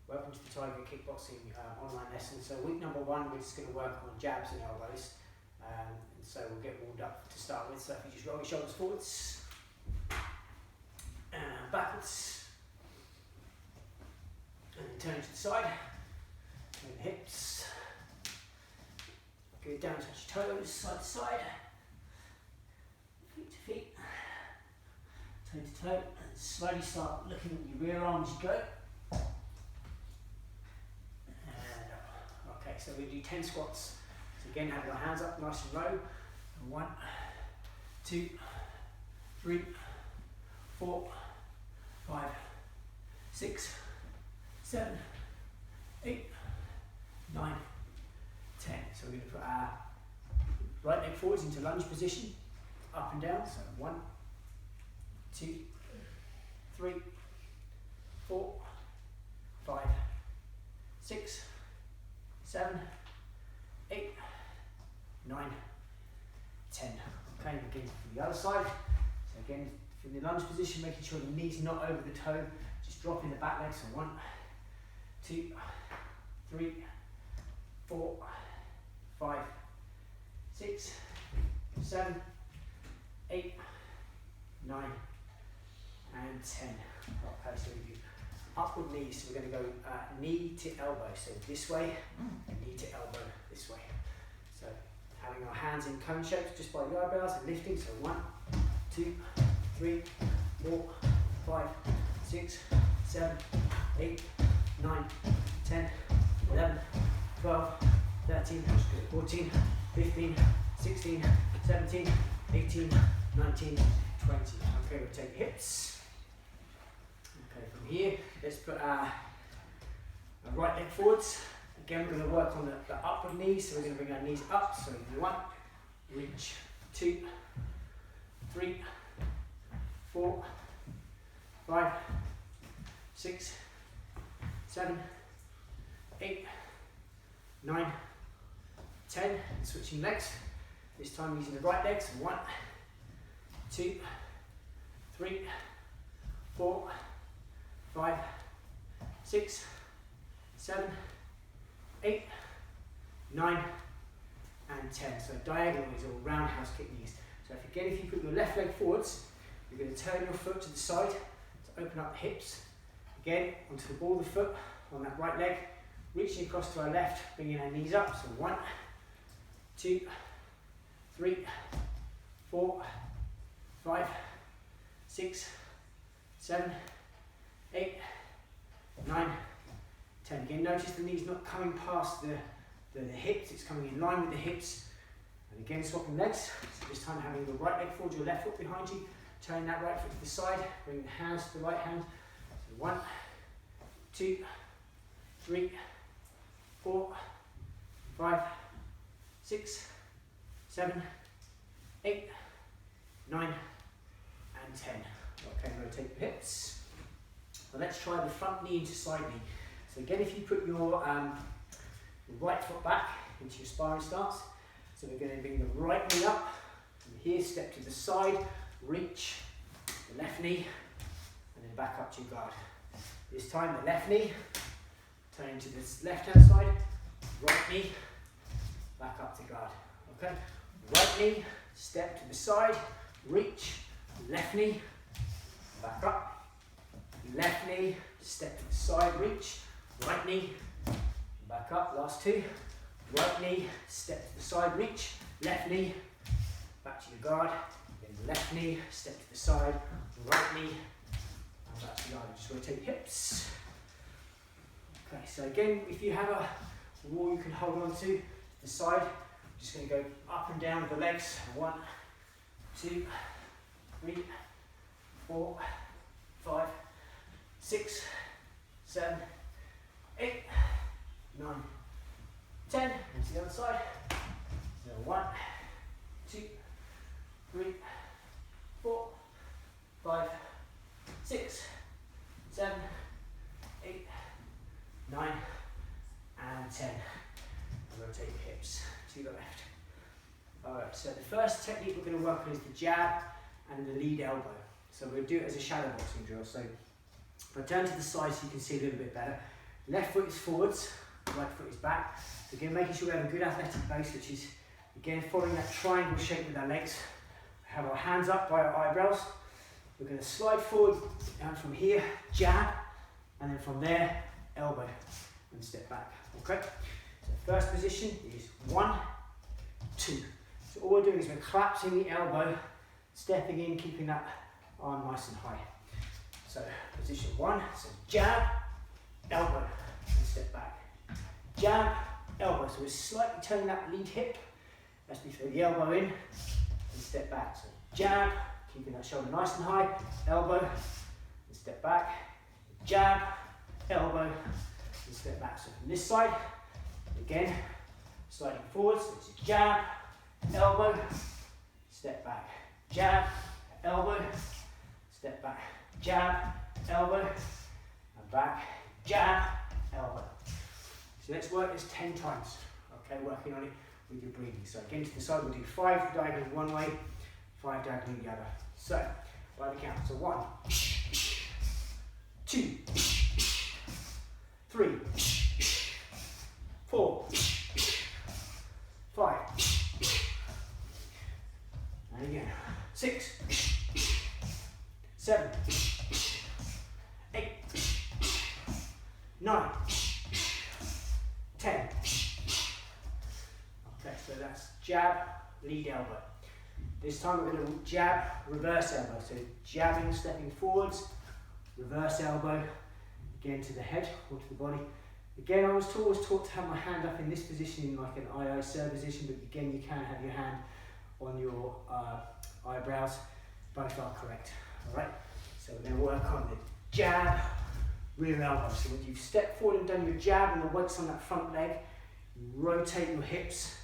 Welcome to the Tiger Kickboxing online lesson. So week number 1, we're just going to work on jabs and elbows. And so we'll get warmed up to start with. So if you just roll your shoulders forwards, and backwards, and then turn to the side, and the hips. Go down, touch your toes, side to side, feet to feet, toe to toe, and slowly start looking at your rear arm as you go. Okay, so we do 10 squats. So again, have your hands up nice and low. 1, 2, 3, 4, 5, 6, 7, 8, 9, 10. So we're going to put our right leg forwards into lunge position, up and down. So 1, 2, 3, 4, 5, 6, 7, 8, 9, 10. Okay, and again from the other side. So again, from the lunge position, making sure the knee's not over the toe, just dropping the back leg. So 1, 2, 3, 4, 5, 6, 7, 8, 9, and 10. Okay, so we do upward knees, so we're going to go knee to elbow, so this way, and knee to elbow this way. So having our hands in cone shapes just by the eyebrows and lifting, so 1, 2, 3, 4, 5, 6, 7, 8, 9, 10, 11, 12, 13, 14, 15, 16, 17, 18, 19, 20. Okay, we'll take hips. Okay, from here, let's put our right leg forwards. Again, we're going to work on the upward knees, so we're going to bring our knees up. So 1, reach, 2, 3, 4, 5, 6, 7, 8, 9, 10. And switching legs. This time using the right leg. So 1, 2, 3, 4, 5, 6, 7, 8, 9, and 10. So diagonal is all roundhouse kick knees. So if you put your left leg forwards, you're going to turn your foot to the side to open up the hips. Again, onto the ball of the foot on that right leg, reaching across to our left, bringing our knees up. So 1, 2, 3, 4, 5, 6, 7, 8, 9, 10. Again, notice the knee's not coming past the hips, it's coming in line with the hips. And again, swapping legs. So this time having the right leg forward, your left foot behind you, turning that right foot to the side, bring the hands to the right hand. So 1, 2, 3, 4, 5, 6, 7, 8, 9, and 10. Okay, rotate the hips. Now let's try the front knee into side knee. So again, if you put your right foot back into your sparring stance, so we're going to bring the right knee up, from here step to the side, reach the left knee, and then back up to your guard. This time the left knee, turning to the left hand side, right knee, back up to guard. Okay, right knee, step to the side, reach, left knee, back up, left knee, step to the side, reach, right knee, back up, last 2, right knee, step to the side, reach, left knee, back to your guard, then left knee, step to the side, right knee, and back to your guard. Just rotate hips. Okay, so again, if you have a wall you can hold on to the side, I'm just going to go up and down with the legs. 1, 2, 3, 4, 5, 6, 7, 8, 9, 10. And to the other side. So 1, 2, 3, 4, 5, 6, 7, 8, 9, and 10. And rotate your hips to the left. Alright, so the first technique we're going to work on is the jab and the lead elbow. So we'll do it as a shadow boxing drill. So if I turn to the side so you can see a little bit better, Left foot is forwards, right foot is back. So again, making sure we have a good athletic base, which is, again, following that triangle shape with our legs. Have our hands up by our eyebrows. We're going to slide forward and from here, jab, and then from there, elbow and step back. Okay? So first position is 1, 2. So all we're doing is we're collapsing the elbow, stepping in, keeping that arm nice and high. So position 1, so jab, elbow, and step back. Jab, elbow. So we're slightly turning that lead hip as we throw the elbow in and step back. So jab, keeping that shoulder nice and high, elbow, and step back. Jab, elbow, and step back. So from this side, again, sliding forward, so it's a jab, elbow, step back. Jab, elbow, step back. Jab, elbow, and back. Jab, elbow. So let's work this 10 times. Okay, working on it with your breathing. So again to the side, we'll do 5 diagonally one way, 5 diagonally the other. So, by the count. So 1, 2, 3, 4, 5. And again. 6, 7, 8, 9, 10. Okay, so that's jab, lead elbow. This time we're going to jab, reverse elbow. So jabbing, stepping forwards, reverse elbow, again to the head or to the body. Again, I was always taught to have my hand up in this position in like an II serve position, but again you can have your hand on your eyebrows. Both are correct. Alright, so we're going to work on the jab, rear elbow. So when you've stepped forward and done your jab and the weight's on that front leg, you rotate your hips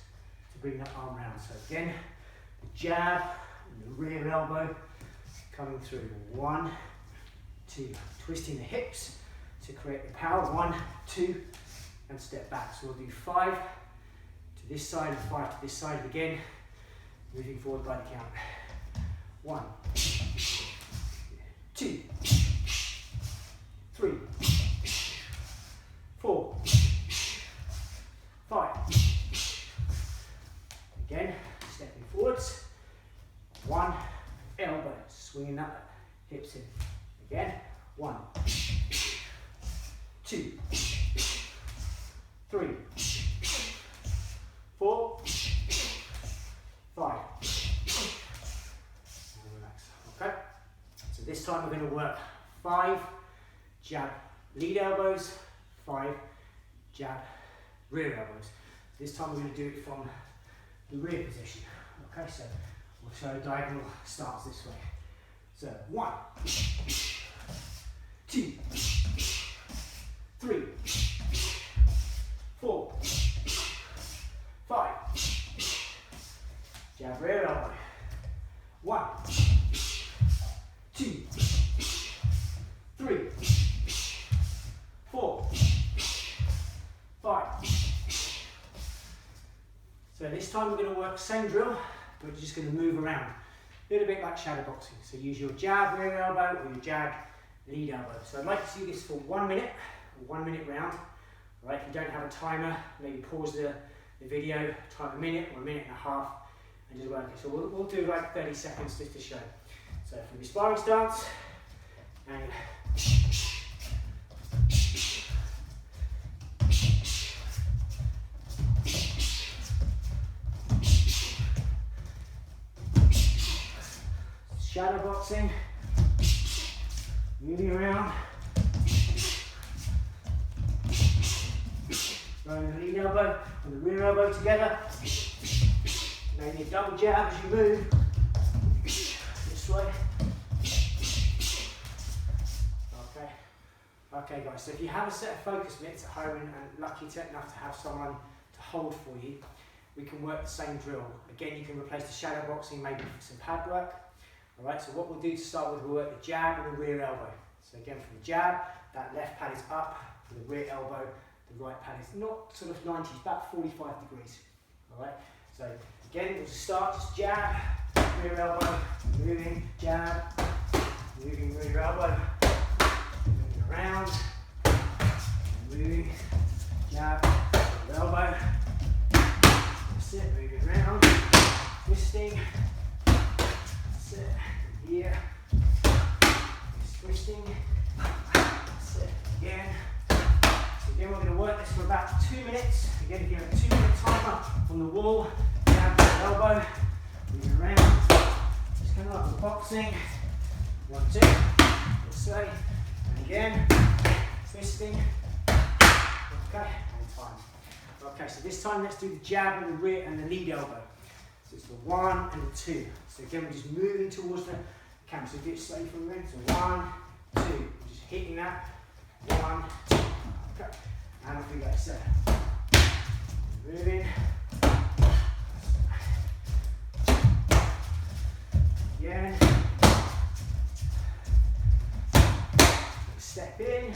to bring that arm round. So again, the jab and the rear elbow coming through. 1, 2, twisting the hips to create the power. 1, 2, and step back. So we'll do 5 to this side and 5 to this side again, moving forward by the count. 1, 2, 3, 4, 5. Again, stepping forwards. 1, elbow, swinging that hips in. Again, 1, 2, 3, 4, 5. And relax. Okay. So this time we're going to work 5 jab, lead elbows, 5 jab, rear elbows. This time we're going to do it from the rear position. Okay, so we'll show a diagonal starts this way. So 1, 2, 3, 4, 5. Jab, rear elbow. 1, 2, 3, 4, 5. So this time we're going to work same drill, but we're just going to move around. A little bit like shadow boxing. So use your jab, rear elbow, or your jab, lead elbow. So I'd like to do this for 1 minute, a 1 minute round. All right, if you don't have a timer, maybe pause the video, time a minute or a minute and a half, and just work it. So we'll do like 30 seconds just to show. So from your sparring stance, and shadow boxing, moving around, throwing the lead elbow and the rear elbow together, maybe a double jab as you move, this way. Okay guys, so if you have a set of focus mitts at home and lucky enough to have someone to hold for you, we can work the same drill. Again, you can replace the shadow boxing maybe with some pad work. Alright, so what we'll do to start with, we'll work the jab and the rear elbow. So again, from the jab, that left pad is up, for the rear elbow, the right pad is not sort of 90s, about 45 degrees. Alright, so again, we'll start, just jab, rear elbow, moving, jab, moving rear elbow, moving around, moving, about 2 minutes. Again, if you have a 2-minute timer on the wall, down to the elbow, moving around, just kind of like we're boxing. 1, 2, this way, and again, twisting. Okay, and time. Okay, so this time let's do the jab and the rear and the lead elbow. So it's the 1 and the 2. So again, we're just moving towards the camera. So do it slowly from there. So 1, 2. We're just hitting that. 1, 2. Okay, and off we go. So moving. Again. Step in.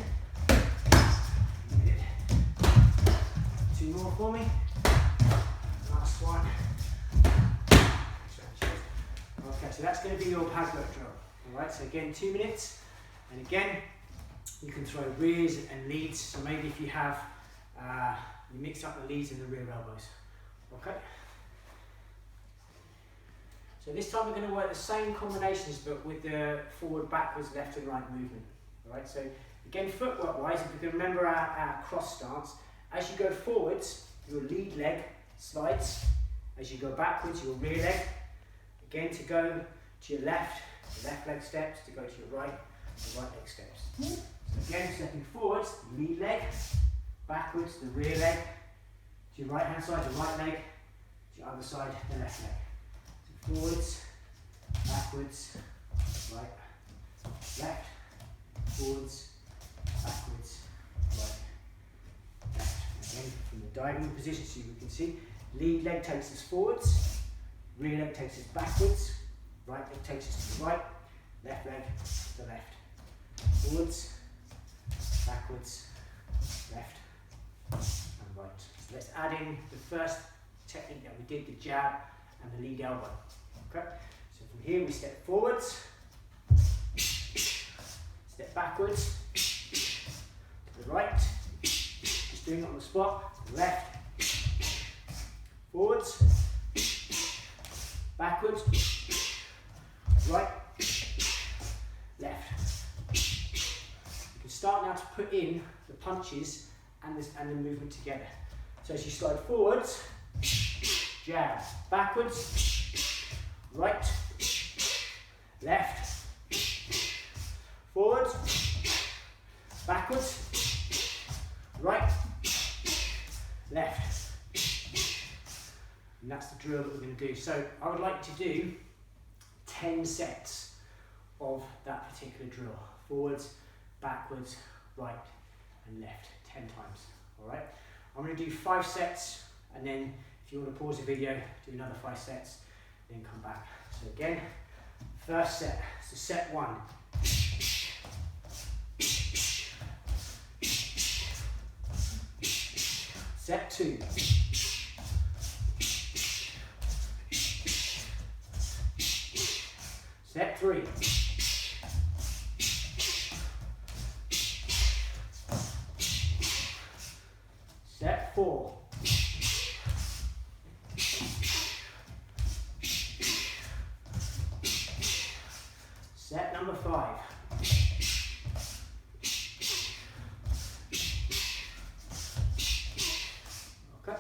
2 more for me. Last one. Okay, so that's going to be your padlock drill. Alright, so again 2 minutes. And again, you can throw rears and leads. So maybe if you have, you mix up the leads and the rear elbows. Okay. So this time we're going to work the same combinations but with the forward, backwards, left and right movement. Alright, so again footwork wise, if you can remember our cross stance, as you go forwards, your lead leg slides. As you go backwards, your rear leg. Again, to go to your left, the left leg steps. To go to your right, the right leg steps. So again, stepping forwards, lead leg, backwards, the rear leg. To your right hand side, the right leg. To your other side, the left leg. So forwards, backwards, right, left, forwards, backwards, right, left. Again, from the diagonal position, so you can see, lead leg takes us forwards, rear leg takes us backwards, right leg takes us to the right, left leg to the left. Forwards, backwards, left, and right. So let's add in the first technique that we did, the jab and the lead elbow. Okay, so from here we step forwards, step backwards, to the right, just doing it on the spot, left, forwards, backwards, right, left. You can start now to put in the punches and the movement together. So as you slide forwards, jab, backwards, right, left, forwards, backwards, right, left. And that's the drill that we're going to do. So I would like to do 10 sets of that particular drill. Forwards, backwards, right and left, 10 times. Alright, I'm going to do 5 sets, and then if you want to pause the video, do another 5 sets, then come back. So again, first set, so set 1. Set 2. Set 3. Set 4. Set number 5. Okay.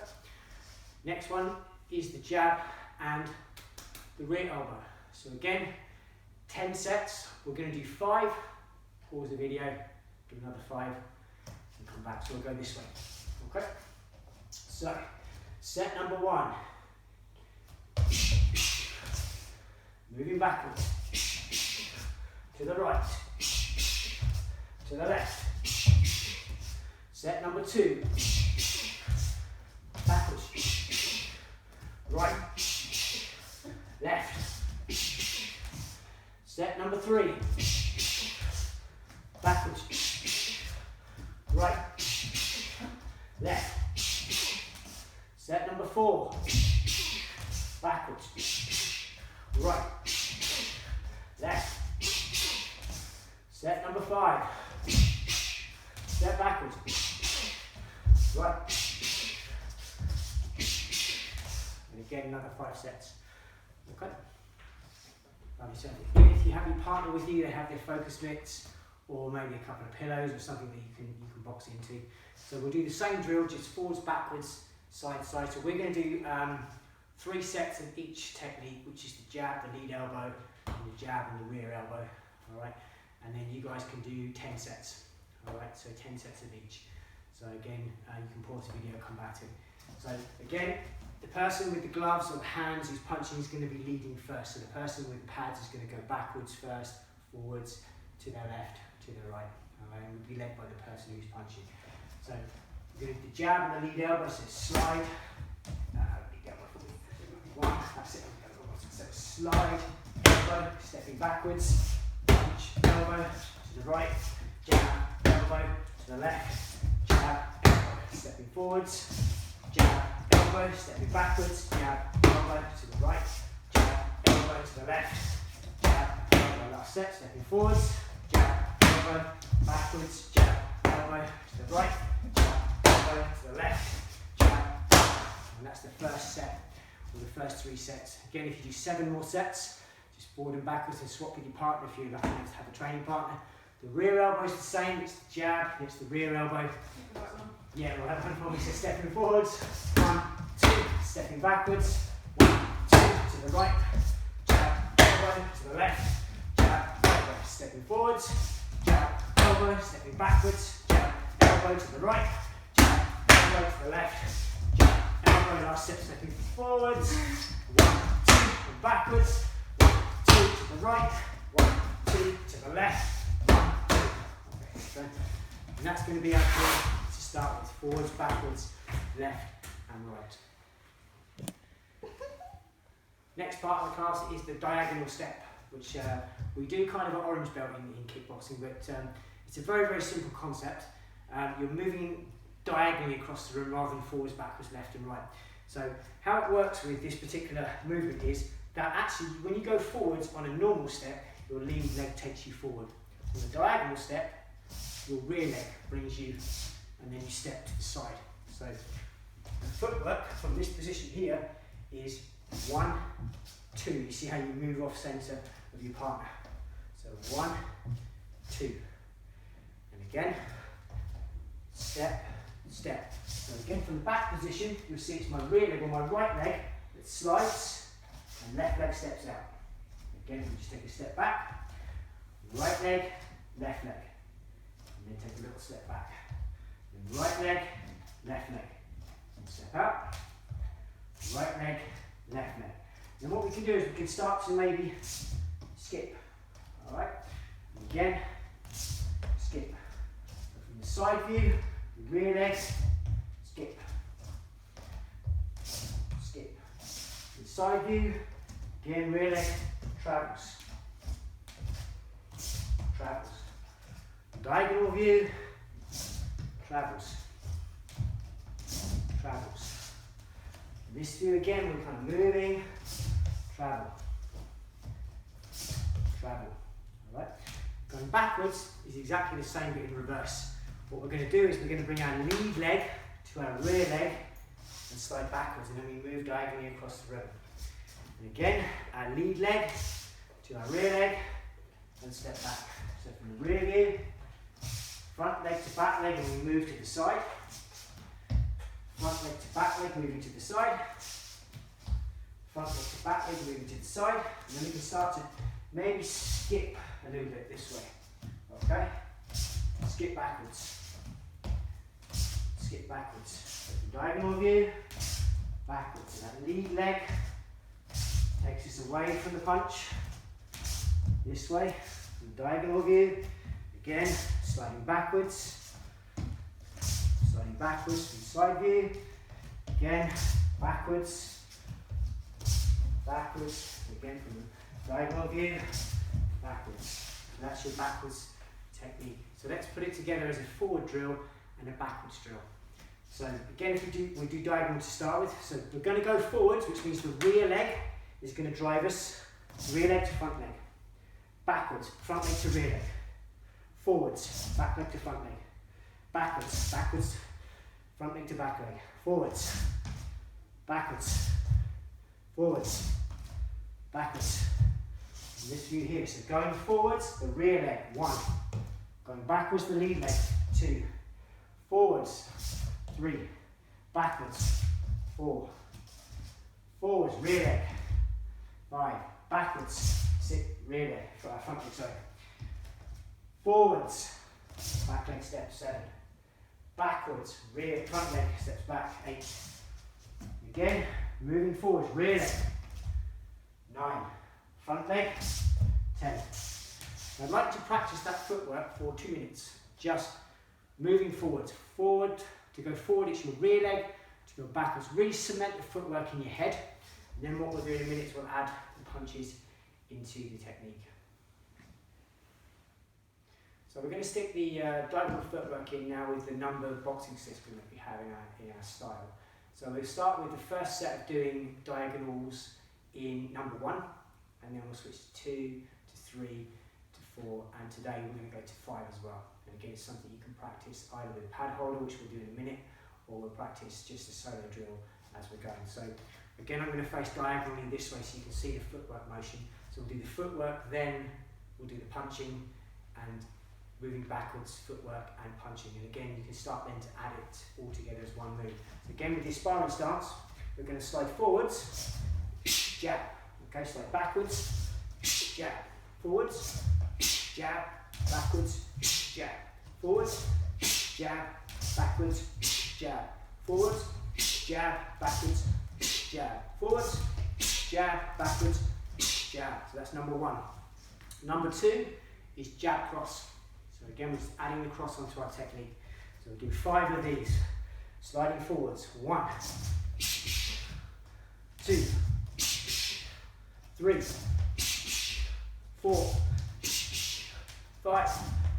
Next one is the jab and the rear elbow. So again, 10 sets. We're going to do 5. Pause the video, do another 5, and come back. So we'll go this way. Okay. So, set number 1. Moving backwards. To the right. To the left. Set number 2. Backwards. Right. Left. Set number 3. Backwards. Right. Left. Set number 4. Backwards. Right. Left. Set number 5. Step backwards. Right. And again, another 5 sets. Okay. So if you have your partner with you, they have their focus mitts, or maybe a couple of pillows or something that you can box into. So we'll do the same drill, just forwards, backwards, side to side. So we're going to do 3 sets of each technique, which is the jab, the lead elbow, and the jab and the rear elbow. All right, and then you guys can do 10 sets. All right, so 10 sets of each. So again, you can pause the video and come back to it. So again, the person with the gloves or the hands who's punching is going to be leading first. So the person with the pads is going to go backwards first, forwards, to their left, to their right. All right, and we'll be led by the person who's punching. So we're going to do the jab and the lead elbow, so slide. Lead elbow, 1, that's it. So slide, elbow, stepping backwards, punch, elbow, to the right, jab, elbow, to the left, jab, elbow, stepping forwards, jab, elbow, stepping backwards, jab, elbow, to the right, jab, elbow, to the left, jab, elbow, last set, stepping forwards, jab, elbow, backwards, jab, elbow, to the right, jab, elbow, to the left, jab, and that's the first set, or the first 3 sets. Again, if you do 7 more sets, just forward and backwards and swap with your partner if you're lucky enough to have a training partner. The rear elbow is the same, it's the jab, it's the rear elbow. Yeah, we'll have one for me, so stepping forwards, 1, 2, stepping backwards, 1, 2, to the right, jab, elbow, to the left, jab, elbow, stepping forwards, jab, elbow, stepping backwards, jab, elbow, to the right, jab, elbow, to the left, jab, elbow, last step, stepping forwards, 1, 2, and backwards, 1, 2, to the right, 1, 2, to the left, 1, 2. Okay, so, and that's going to be our drill. Start with forwards, backwards, left and right. Next part of the class is the diagonal step, which we do kind of an orange belt in kickboxing, but it's a very, very simple concept. You're moving diagonally across the room rather than forwards, backwards, left and right. So how it works with this particular movement is that actually when you go forwards on a normal step, your lead leg takes you forward. On the diagonal step, your rear leg brings you, and then you step to the side. So the footwork from this position here is 1, 2. You see how you move off centre of your partner. So 1, 2. And again, step, step. So again from the back position, you'll see it's my rear leg or my right leg that slides and left leg steps out. Again, we just take a step back, right leg, left leg. And then take a little step back. Right leg, left leg. Step out. Right leg, left leg. Then what we can do is we can start to maybe skip. Alright? Again, skip. So from the side view, the rear leg, skip. Skip. From the side view, again, rear leg, travels. Travels. Diagonal view, travels, travels. In this view again, we're kind of moving, travel, travel. All right. Going backwards is exactly the same but in reverse. What we're going to do is we're going to bring our lead leg to our rear leg and slide backwards, and then we move diagonally across the room. And again, our lead leg to our rear leg and step back. So from the rear view, front leg to back leg, and we move to the side. Front leg to back leg, moving to the side. Front leg to back leg, moving to the side. And then we can start to maybe skip a little bit this way. Okay? Skip backwards. Skip backwards. So from diagonal view, backwards. And that lead leg takes us away from the punch. This way. From diagonal view, again, sliding backwards from side view, again, backwards, backwards, again from the diagonal view, backwards. And that's your backwards technique. So let's put it together as a forward drill and a backwards drill. So again, if we do diagonal to start with, so we're going to go forwards, which means the rear leg is going to drive us, rear leg to front leg, backwards, front leg to rear leg, forwards, back leg to front leg, backwards, backwards, front leg to back leg, forwards, backwards, forwards, backwards. In this view here, so going forwards, the rear leg, 1, Going backwards the lead leg, 2, forwards, 3, backwards, 4, forwards, rear leg, 5, backwards, 6, rear leg, front leg, sorry, forwards, back leg step, 7, backwards, rear, front leg steps back, 8, again, moving forwards, rear leg, 9, front leg, 10. I'd like to practice that footwork for 2 minutes, just moving forwards, forward, to go forward it's your rear leg, to go backwards, really cement the footwork in your head, and then what we'll do in a minute is we'll add the punches into the technique. So we're going to stick the diagonal footwork in now with the number boxing system that we have in our style. So we'll start with the first set of doing diagonals in number 1, and then we'll switch to 2, to 3, to 4, and today we're going to go to 5 as well. And again, it's something you can practice either with a pad holder, which we'll do in a minute, or we'll practice just a solo drill as we're going. So again, I'm going to face diagonally this way so you can see the footwork motion. So we'll do the footwork, then we'll do the punching, and moving backwards, footwork and punching. And again, you can start then to add it all together as one move. So again, with the sparring stance, we're going to slide forwards, jab. Okay, slide backwards, jab, forwards, jab, backwards, jab, forwards, jab, backwards, jab, forwards, jab, backwards, jab, forwards, jab, backwards, jab. So that's number 1. Number 2 is jab cross. So again, we're just adding the cross onto our technique. So we'll do 5 of these. Sliding forwards. 1, 2, 3, 4, 5.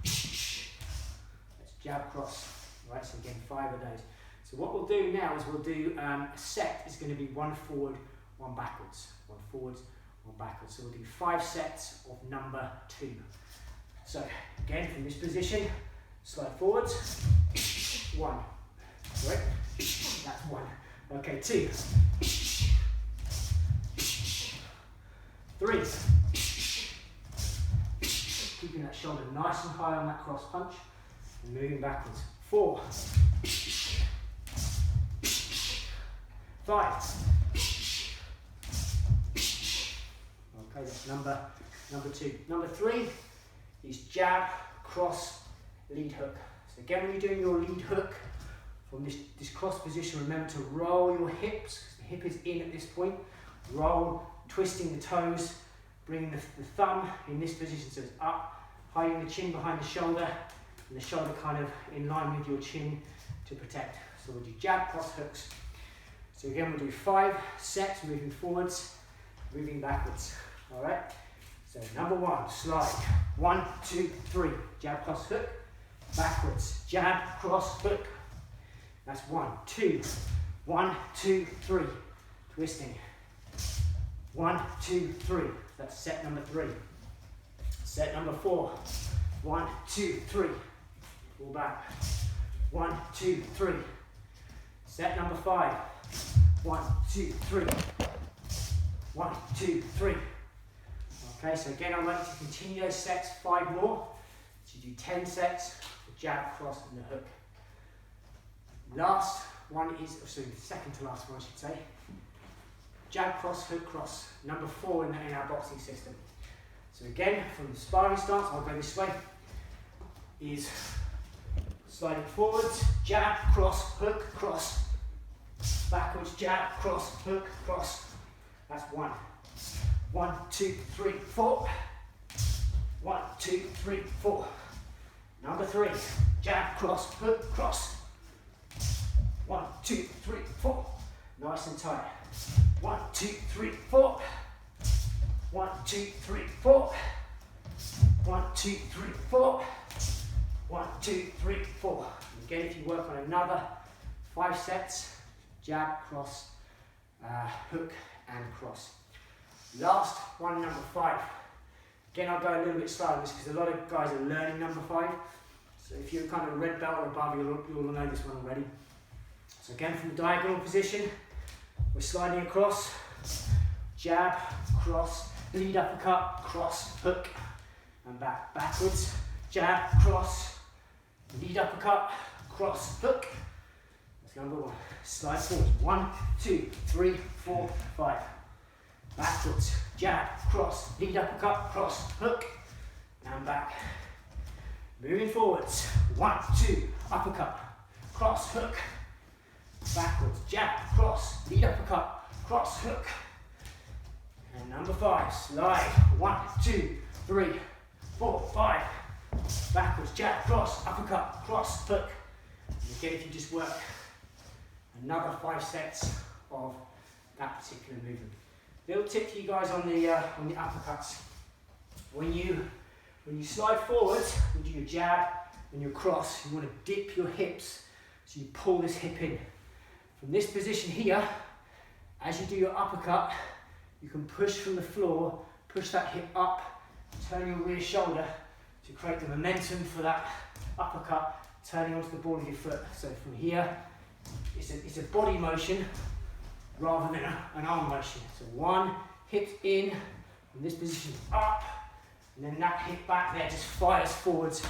That's jab cross. Right, so again, 5 of those. So what we'll do now is we'll do a set is going to be 1 forward, 1 backwards. 1 forwards, 1 backwards. So we'll do 5 sets of number 2. So again, from this position, slide forwards, 1, right, that's 1, okay, 2, 3, keeping that shoulder nice and high on that cross punch, and moving backwards, 4, 5, okay, that's number 2. Number 3 is jab, cross, lead hook. So again, when you're doing your lead hook from this cross position, remember to roll your hips, because the hip is in at this point. Roll, twisting the toes, bringing the thumb in this position so it's up, hiding the chin behind the shoulder, and the shoulder kind of in line with your chin to protect. So we'll do jab, cross, hooks. So again, we'll do 5 sets, moving forwards, moving backwards. All right? So number 1, slide, 1, 2, 3, jab, cross, hook, backwards, jab, cross, hook. That's 1, 2, 1, 2, 3, twisting, 1, 2, 3, that's set number 3. Set number 4, 1, 2, 3, pull back, 1, 2, 3. Set number 5, 1, 2, 3, 1, 2, 3. Okay, so again, I'd like to continue those sets, 5 more. So you do 10 sets, the jab, cross, and the hook. Last one is, sorry, the second to last one, I should say. Jab, cross, hook, cross. Number 4 in our boxing system. So again, from the sparring stance, I'll go this way, is sliding forwards, jab, cross, hook, cross. Backwards, jab, cross, hook, cross. That's 1. 1, 2, 3, 4. 1, 2, 3, 4. Number 3, jab, cross, hook, cross. 1, 2, 3, 4. Nice and tight. 1, 2, 3, 4. 1, 2, 3, 4. 1, 2, 3, 4. 1, 2, 3, 4. Again, if you work on another 5 sets, jab, cross, hook, and cross. Last one, number 5. Again, I'll go a little bit slower on this because a lot of guys are learning number 5. So if you're kind of a red belt or above, you'll know this one already. So again, from the diagonal position, we're sliding across, jab, cross, lead uppercut, cross, hook, and back, backwards, jab, cross, lead uppercut, cross, hook. That's number one. Slide forward. 1, 2, 3, 4, 5. Backwards, jab, cross, lead uppercut, cross, hook, and back. Moving forwards. 1, 2, uppercut, cross, hook. Backwards, jab, cross, lead uppercut, cross, hook. And number 5, slide. 1, 2, 3, 4, 5. Backwards, jab, cross, uppercut, cross, hook. And again, if you just work another 5 sets of that particular movement. Little tip for you guys on the uppercuts. When you slide forward, you do your jab and your cross. You want to dip your hips, so you pull this hip in. From this position here, as you do your uppercut, you can push from the floor, push that hip up, turn your rear shoulder to create the momentum for that uppercut, turning onto the ball of your foot. So from here, it's a body motion rather than an arm motion. So 1, hips in, from this position up, and then that hip back there just fires forwards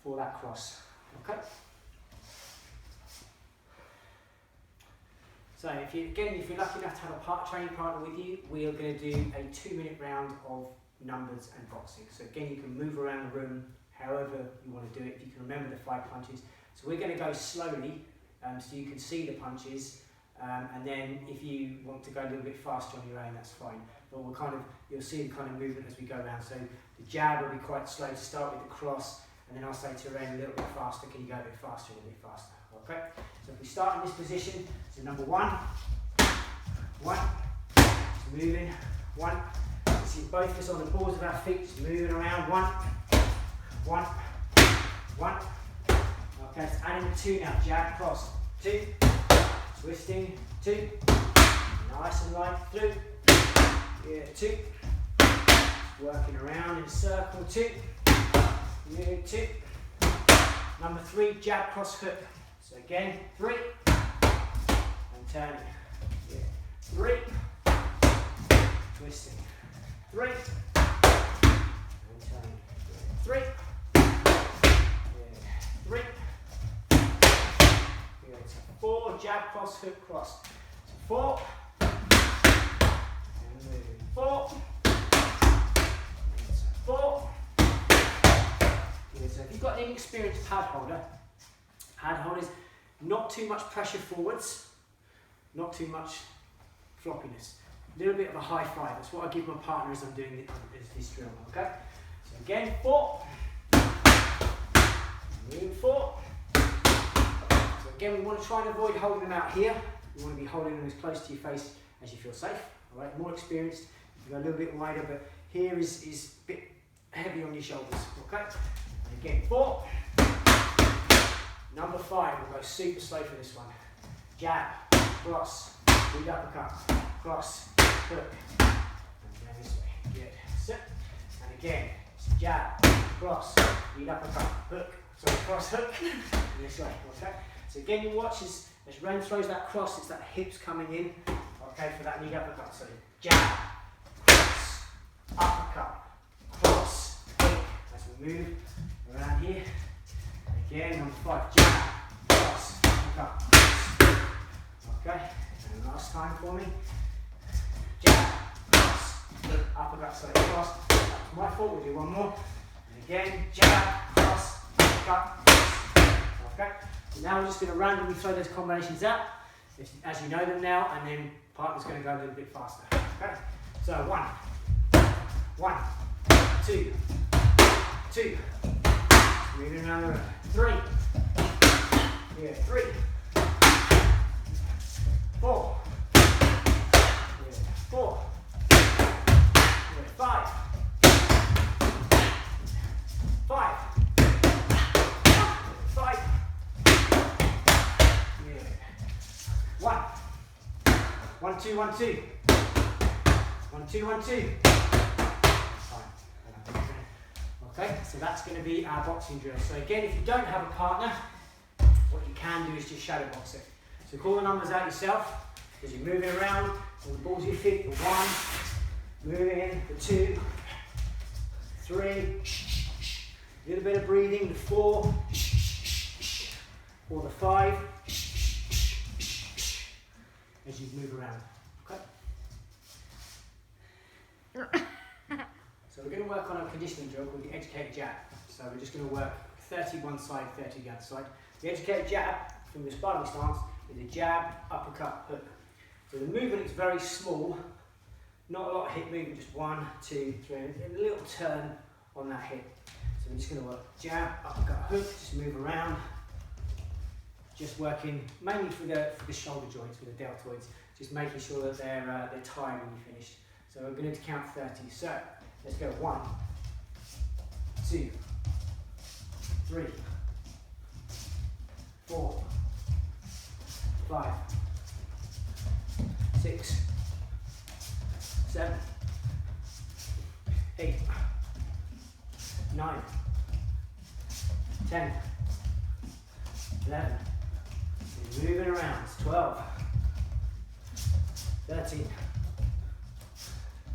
for that cross. Okay? So if you're lucky enough to have a training partner with you, we are going to do a 2-minute round of numbers and boxing. So again, you can move around the room however you want to do it, if you can remember the 5 punches. So we're going to go slowly, so you can see the punches, and then if you want to go a little bit faster on your own, that's fine. But you'll see the kind of movement as we go around. So the jab will be quite slow to start with, the cross, and then I'll say to Ren a little bit faster, can you go a bit faster, a little bit faster, okay? So if we start in this position, so number 1, just moving, 1, see both of us on the balls of our feet, just moving around, 1, okay, let's add in the 2 now, jab, cross, 2, twisting, 2, nice and light, through, yeah, 2, working around in a circle, 2, yeah, 2, number 3, jab, cross, hook, so again, 3, and turning, yeah, 3, twisting, 3, and turning, yeah, 3, yeah, 3, yeah, so 4, jab, cross, hook, cross, so 4, and moving, 4, so 4, yeah, so if you've got an inexperienced pad holders, not too much pressure forwards, not too much floppiness. A little bit of a high 5. That's what I give my partner as I'm doing this drill. Okay? So again, 4. Move 4. So again, we want to try and avoid holding them out here. You want to be holding them as close to your face as you feel safe. All right? More experienced, you go a little bit wider, but here is a bit heavy on your shoulders. Okay? And again, 4. Number 5, we'll go super slow for this one. Jab, cross, lead uppercut, cross, hook, and then this way. Good. Sit. And again, it's jab, cross, lead uppercut, hook. So cross, hook, and this way. Okay. So again, you watch as Ren throws that cross, it's that hips coming in. Okay, for that lead uppercut. So jab, cross, uppercut, cross, hook. As we move around here. Again, number 5, jab, cross, uppercut, cross. Okay, and last time for me. Jab, cross, uppercut, so cross. That's my fault, we'll do one more. And again, jab, cross, uppercut, cross. Okay, so now we're just going to randomly throw those combinations out, as you know them now, and then partner's going to go a little bit faster. Okay, so 1, 2, 2. Moving around the room. 3. Yeah, 3. 4. Yeah, 4. Yeah, 5. 5. 5. Yeah. 1. 1, 2, 1, 2. 1, 2, 1, 2. Okay, so that's going to be our boxing drill. So again, if you don't have a partner, what you can do is just shadow box it. So call the numbers out yourself as you're moving around on the balls of your feet. The 1, moving in, the 2, 3, A little bit of breathing, the 4, or the 5, as you move around. Okay? So we're going to work on a conditioning drill called the educated jab. So we're just going to work 30 one side, 30 the other side. The educated jab from the Spartan stance is a jab, uppercut, hook. So the movement is very small, not a lot of hip movement, just 1, 2, 3, and a little turn on that hip. So we're just going to work jab, uppercut, hook, just move around. Just working mainly for the shoulder joints, for the deltoids, just making sure that they're tired when you finished. So we're going to count 30. So let's go 1, 2, 3, 4, 5, 6, 7, 8, 9, 10, 11. Moving around. 12, 13,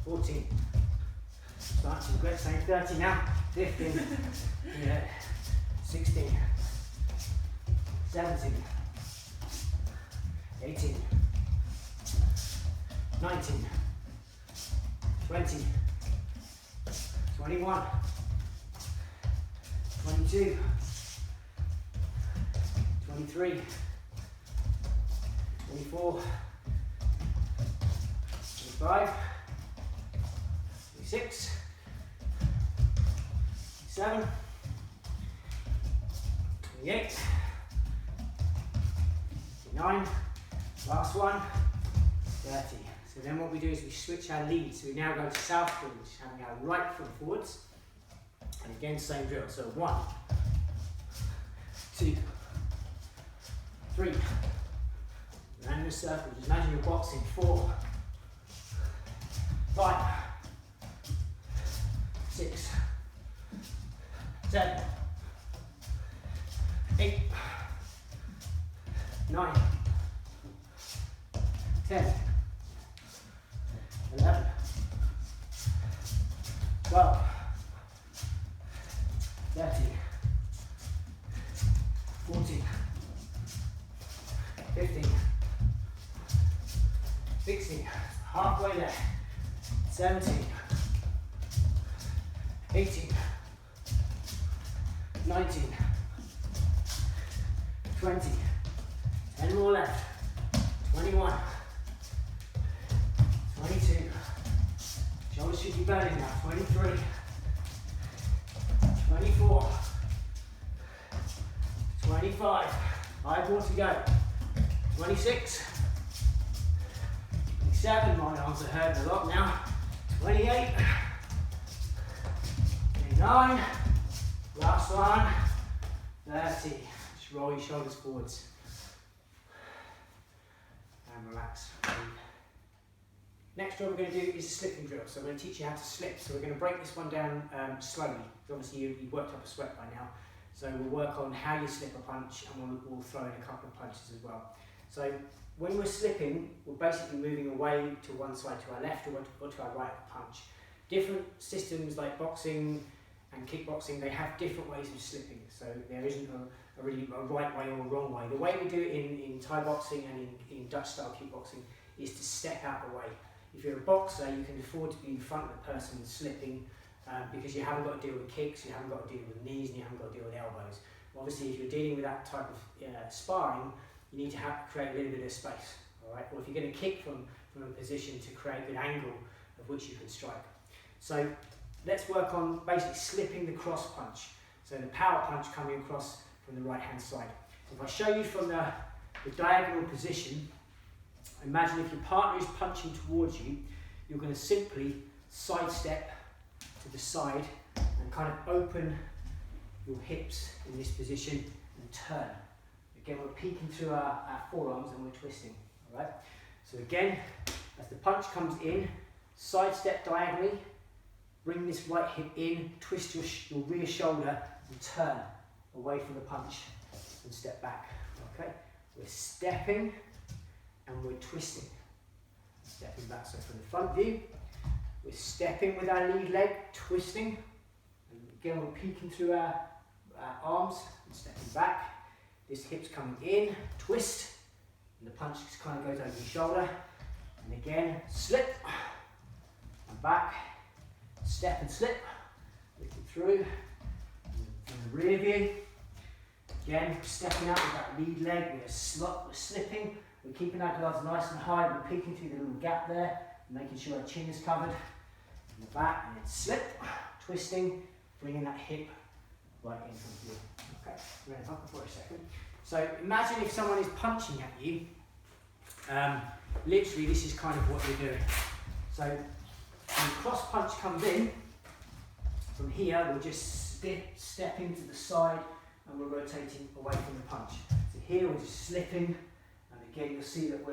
14. Starting to regret saying 30 now. 15, yeah, 16, 17, 18, 19, 20, 21, 22, 23, 24, 25, 26, 27, 28, 29, last one, 30. So then what we do is we switch our lead. So we now go to southpaw, which is having our right foot forwards. And again, same drill. So 1, 2, 3. Round in a circle. Just imagine you're boxing. 4, 5, 6, 7, 8, 9, 10, 11, 12, 13, 14, 15, 16, halfway there, 17, 18, 19, 20, 10 more left, 21, 22, shoulders should be burning now, 23, 24, 25, 5 more to go, 26, 27, my arms are hurting a lot now, 28, 29, last one, 30, just roll your shoulders forwards, and relax. Next drill we're going to do is a slipping drill, so I'm going to teach you how to slip. So we're going to break this one down slowly. Obviously you've worked up a sweat by now, so we'll work on how you slip a punch, and we'll throw in a couple of punches as well. So when we're slipping, we're basically moving away to one side, to our left or to our right of the punch. Different systems like boxing and kickboxing, they have different ways of slipping, so there isn't a really right way or a wrong way. The way we do it in Thai boxing and in Dutch style kickboxing is to step out the way. If you're a boxer, you can afford to be in front of the person slipping because you haven't got to deal with kicks, you haven't got to deal with knees, and you haven't got to deal with elbows. Obviously, if you're dealing with that type of sparring, you need to create a little bit of space, all right? Or if you're going to kick from a position, to create a good angle of which you can strike. So let's work on basically slipping the cross punch. So the power punch coming across from the right hand side. So if I show you from the diagonal position, imagine if your partner is punching towards you, you're going to simply sidestep to the side and kind of open your hips in this position and turn. Again, we're peeking through our forearms and we're twisting, all right? So again, as the punch comes in, sidestep diagonally, bring this right hip in, twist your rear shoulder and turn away from the punch and step back, okay? We're stepping and we're twisting. Stepping back, so from the front view, we're stepping with our lead leg, twisting, and again we're peeking through our our arms and stepping back. This hip's coming in, twist, and the punch just kind of goes over your shoulder. And again, slip, and back, step and slip, lift it through, from the rear view. Again, stepping out with that lead leg, we're slipping, we're keeping our gloves nice and high, we're peeking through the little gap there, making sure our chin is covered. In the back, and then slip, twisting, bringing that hip right in from here. Okay, we're going to up for a second. So imagine if someone is punching at you, literally this is kind of what you're doing. So when the cross punch comes in, from here we'll just step into the side and we're rotating away from the punch. So here we're just slipping, and again you'll see that we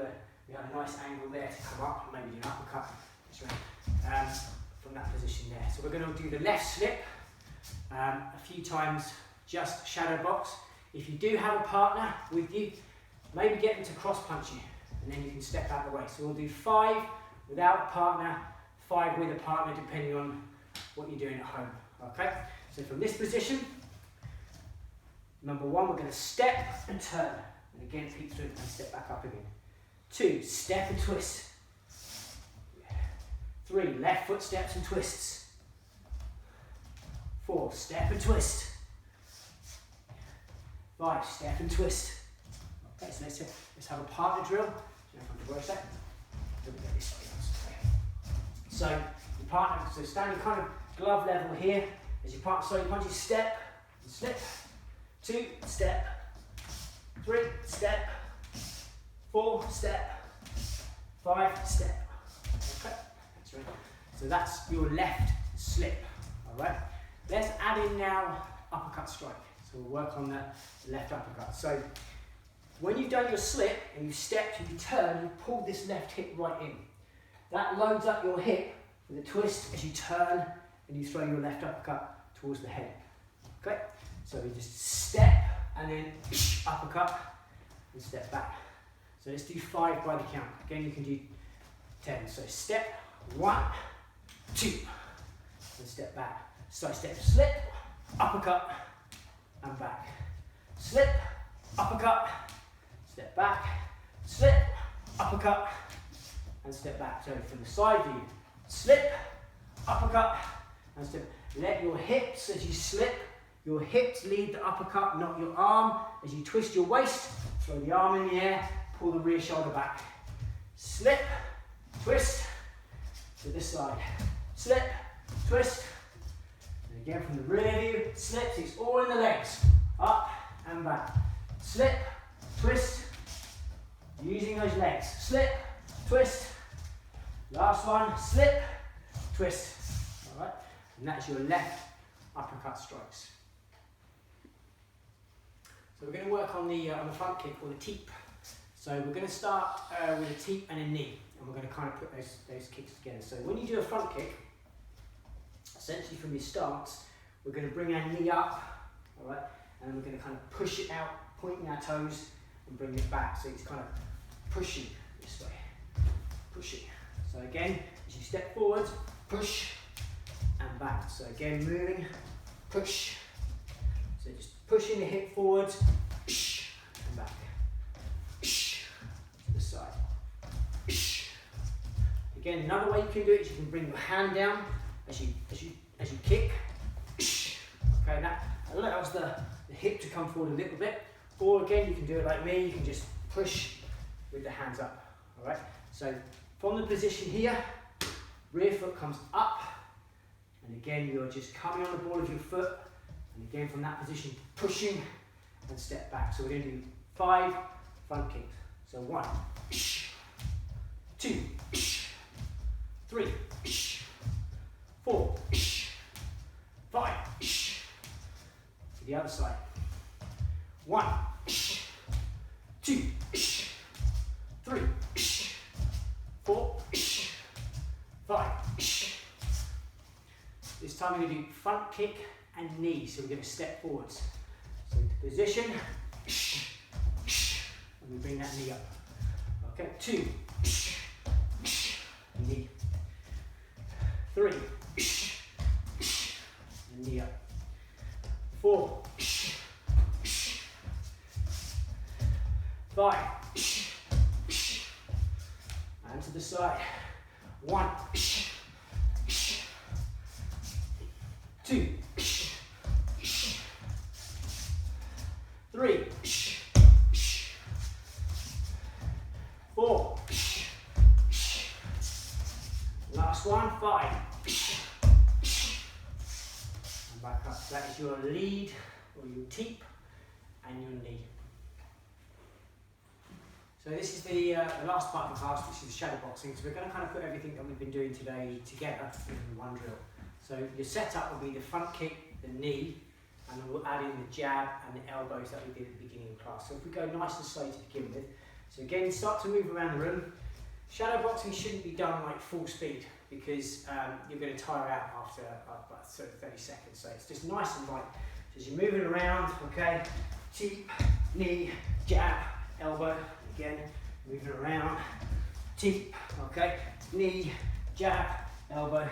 have a nice angle there to come up, maybe do an uppercut. From that position there. So we're going to do the left slip a few times, just shadow box. If you do have a partner with you, maybe get them to cross punch you, and then you can step out of the way. So we'll do 5 without a partner, 5 with a partner, depending on what you're doing at home. Okay, so from this position, number 1, we're going to step and turn, and again peek through and step back up again. 2, step and twist. 3, left foot steps and twists. 4, step and twist. 5, step and twist. Okay, so let's have a partner drill. So your partner, so standing kind of glove level here, as your partner slowly punches, step and slip. 2, step. 3, step. 4, step. 5, step. Okay. So that's your left slip, all right? Let's add in now uppercut strike. So we'll work on the left uppercut. So when you've done your slip and you've stepped and you turn, you pull this left hip right in. That loads up your hip for the twist as you turn and you throw your left uppercut towards the head. Okay? So we just step and then uppercut and step back. So let's do 5 by the count. Again, you can do 10. So step, 1, 2, and step back. Side step, slip, uppercut, and back. Slip, uppercut, step back, slip, uppercut, and step back. So from the side view, slip, uppercut, and step. Let your hips, as you slip, your hips lead the uppercut, not your arm. As you twist your waist, throw the arm in the air, pull the rear shoulder back. Slip, twist, to this side. Slip, twist, and again from the rear view, slips, it's all in the legs. Up and back. Slip, twist, using those legs. Slip, twist, last one, slip, twist. All right, and that's your left uppercut strikes. So we're going to work on the front kick, or the teep. So we're going to start with a teep and a knee, and we're going to kind of put those kicks together. So when you do a front kick, essentially from your stance, we're going to bring our knee up, all right, and we're going to kind of push it out, pointing our toes, and bring it back. So it's kind of pushing this way, pushing. So again, as you step forward, push and back. So again, moving, push. So just pushing the hip forward, and back. To the side. Again, another way you can do it is you can bring your hand down as you kick. Okay, that allows the hip to come forward a little bit. Or again, you can do it like me, you can just push with the hands up. Alright, so from the position here, rear foot comes up, and again you're just coming on the ball of your foot, and again from that position, pushing and step back. So we're going to do 5 front kicks. So 1, 2, 3, 4, 5, to the other side. 1, 2, 3, 4, 5. This time we're going to do front kick and knee, so we're going to step forwards. So position, and we bring that knee up. Okay, 2, knee. 3, knee up. 4, 5, and to the side. 1, 2, 3, 4, last one, 5, and back up. That is your lead or your teep and your knee. So this is the last part of the class, which is the shadow boxing. So we're going to kind of put everything that we've been doing today together in one drill. So your setup will be the front kick, the knee, and then we'll add in the jab and the elbows that we did at the beginning of the class. So if we go nice and slow to begin with. So again, start to move around the room. Shadow boxing shouldn't be done like full speed because you're going to tire out after about 30 seconds. So it's just nice and light. So as you're moving around, okay, teep, knee, jab, elbow. Again, moving around, teep, okay, knee, jab, elbow,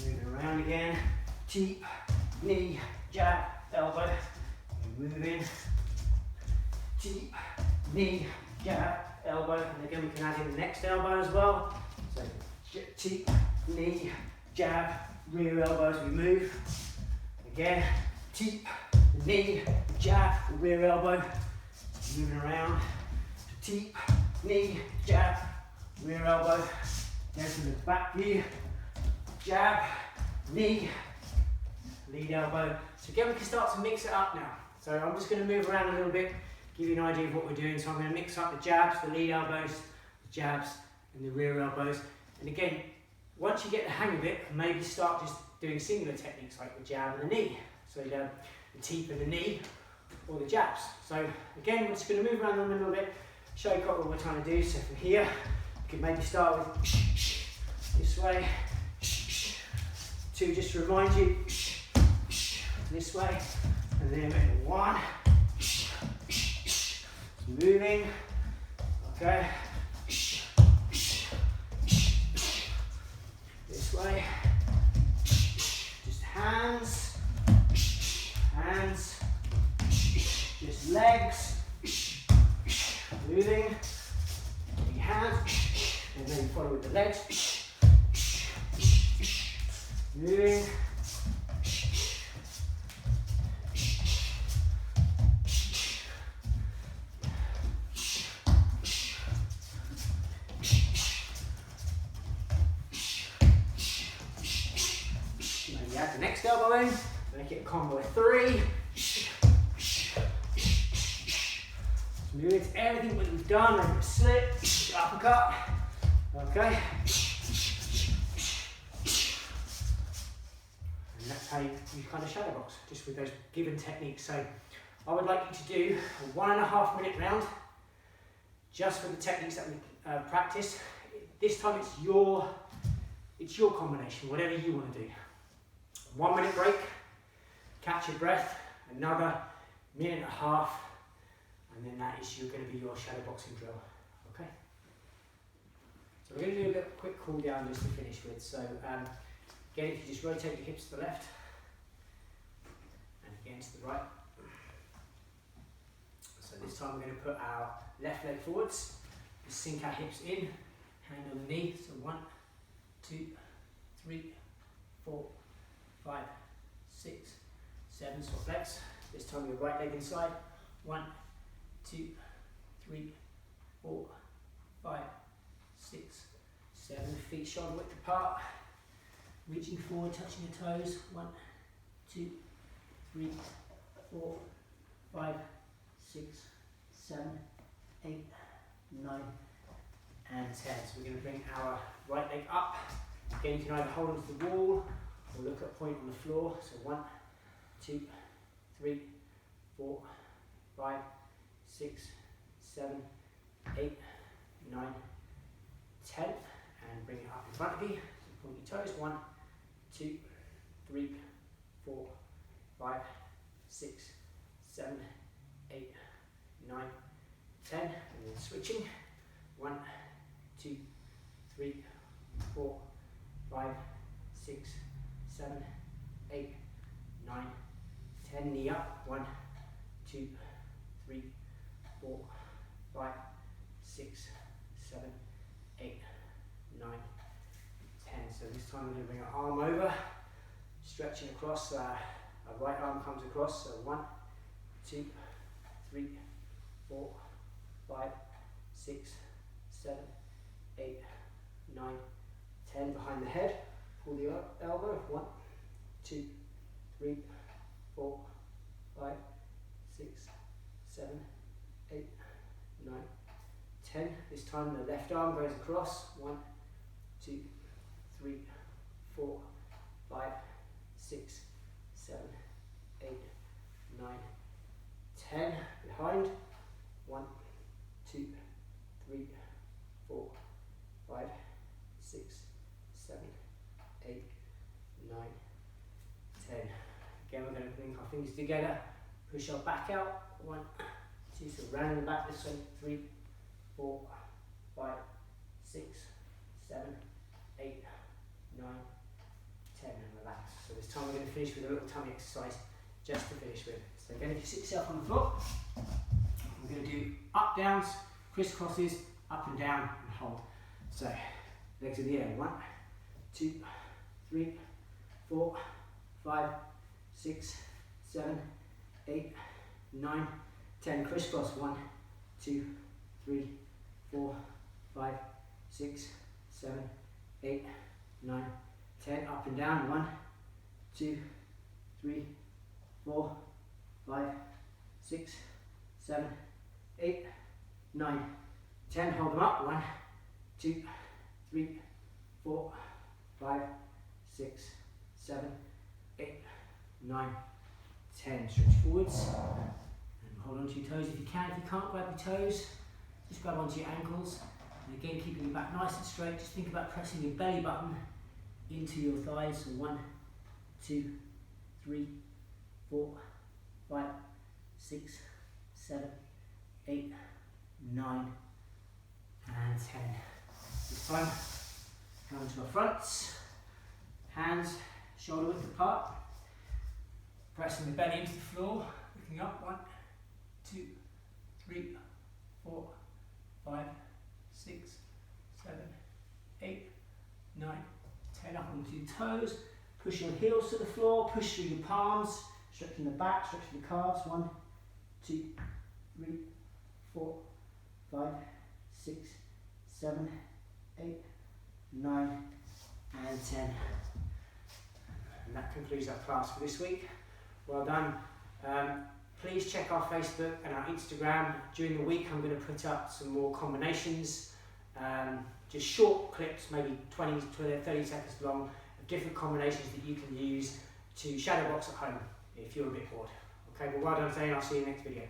moving around again, teep, knee, jab, elbow, moving, teep, knee, jab, elbow, and again we can add in the next elbow as well, so teep, knee, jab, rear elbow as we move, again, teep, knee, jab, rear elbow, moving around, teep, knee, jab, rear elbow, then from the back view, jab, knee, lead elbow. So again we can start to mix it up now. So I'm just going to move around a little bit, give you an idea of what we're doing. So I'm going to mix up the jabs, the lead elbows, the jabs and the rear elbows. And again, once you get the hang of it, maybe start just doing singular techniques like the jab and the knee. So the teep and the knee, or the jabs. So again, we're just going to move around them a little bit, show you what we're trying to do. So from here, you can maybe start with this way, two just to remind you, this way, and then maybe 1, moving, okay, this way, just hands, just legs, moving, your hands, and then follow with the legs, moving, and you add the next elbow in, make it a combo of 3. Move into everything that we've done, like a slip, uppercut, okay? And that's how you kind of shadow box, just with those given techniques. So I would like you to do a 1.5 minute round, just for the techniques that we practiced. This time it's your combination, whatever you want to do. 1 minute break, catch your breath, another 1.5 minutes. And then that is going to be your shadow boxing drill, okay? So we're going to do a little quick cool down just to finish with. So again, if you just rotate your hips to the left, and again to the right. So this time we're going to put our left leg forwards, just sink our hips in, hand on the knee. So 1, 2, 3, 4, 5, 6, 7, swap legs. This time your right leg inside. 1, 2, 3, 4, 5, 6, 7. Feet shoulder width apart. Reaching forward, touching your toes. 1, 2, 3, 4, 5, 6, 7, 8, 9, and 10. So we're going to bring our right leg up. Again, you can either hold onto the wall or look at a point on the floor. So 1, 2, 3, 4, 5, 6, 7, 8, 9, 10, and bring it up in front of you. So point your toes. 1, 2, 3, 4, 5, 6, 7, 8, 9, 10, and then switching. 1, 2, 3, 4, 5, 6, 7, 8, 9, 10. Knee up. 1, 2, 3, 4, time we're going to bring our arm over, stretching across, our right arm comes across, so 1, 2, 3, 4, 5, 6, 7, 8, 9, 10, behind the head, pull the elbow, 1, 2, 3, 4, 5, 6, 7, 8, 9, 10. This time the left arm goes across, 1, 2, 3, 4, 5, 6, 7, 8, 9, 10. Behind, 1, 2, 3, 4, 5, 6, 7, 8, 9, 10. Again, we're going to bring our fingers together, push our back out, 1, 2, so round the back this way, 3, 4, 5, 6, 7, 8, 9, 10, and relax. So this time we're going to finish with a little tummy exercise just to finish with. So again, if you sit yourself on the floor, we're going to do up, downs, crisscrosses, up and down, and hold. So, legs in the air, 1, 2, 3, 4, 5, 6, 7, 8, 9, 10, crisscross, 1, 2, 3, 4, 5, 6, 7, 8, 9, 10, up and down, 1, 2, 3, 4, 5, 6, 7, 8, 9, 10, hold them up, 1, 2, 3, 4, 5, 6, 7, 8, 9, 10, stretch forwards, and hold on to your toes if you can. If you can't, grab your toes, just grab onto your ankles, and again keeping your back nice and straight, just think about pressing your belly button into your thighs, so 1, 2, 3, 4, 5, 6, 7, 8, 9, and 10. This time, come to our fronts, hands shoulder width apart, pressing the belly into the floor, looking up, 1, 2, 3, 4, 5, 6, 7, 8, 9, 10, up onto your toes, push your heels to the floor, push through your palms, stretching the back, stretching the calves, 1, 2, 3, 4, 5, 6, 7, 8, 9, and 10. And that concludes our class for this week. Well done. Please check our Facebook and our Instagram. During the week I'm going to put up some more combinations, just short clips, maybe 20 to 30 seconds long, of different combinations that you can use to shadow box at home if you're a bit bored. Okay, well done today, and I'll see you in the next video.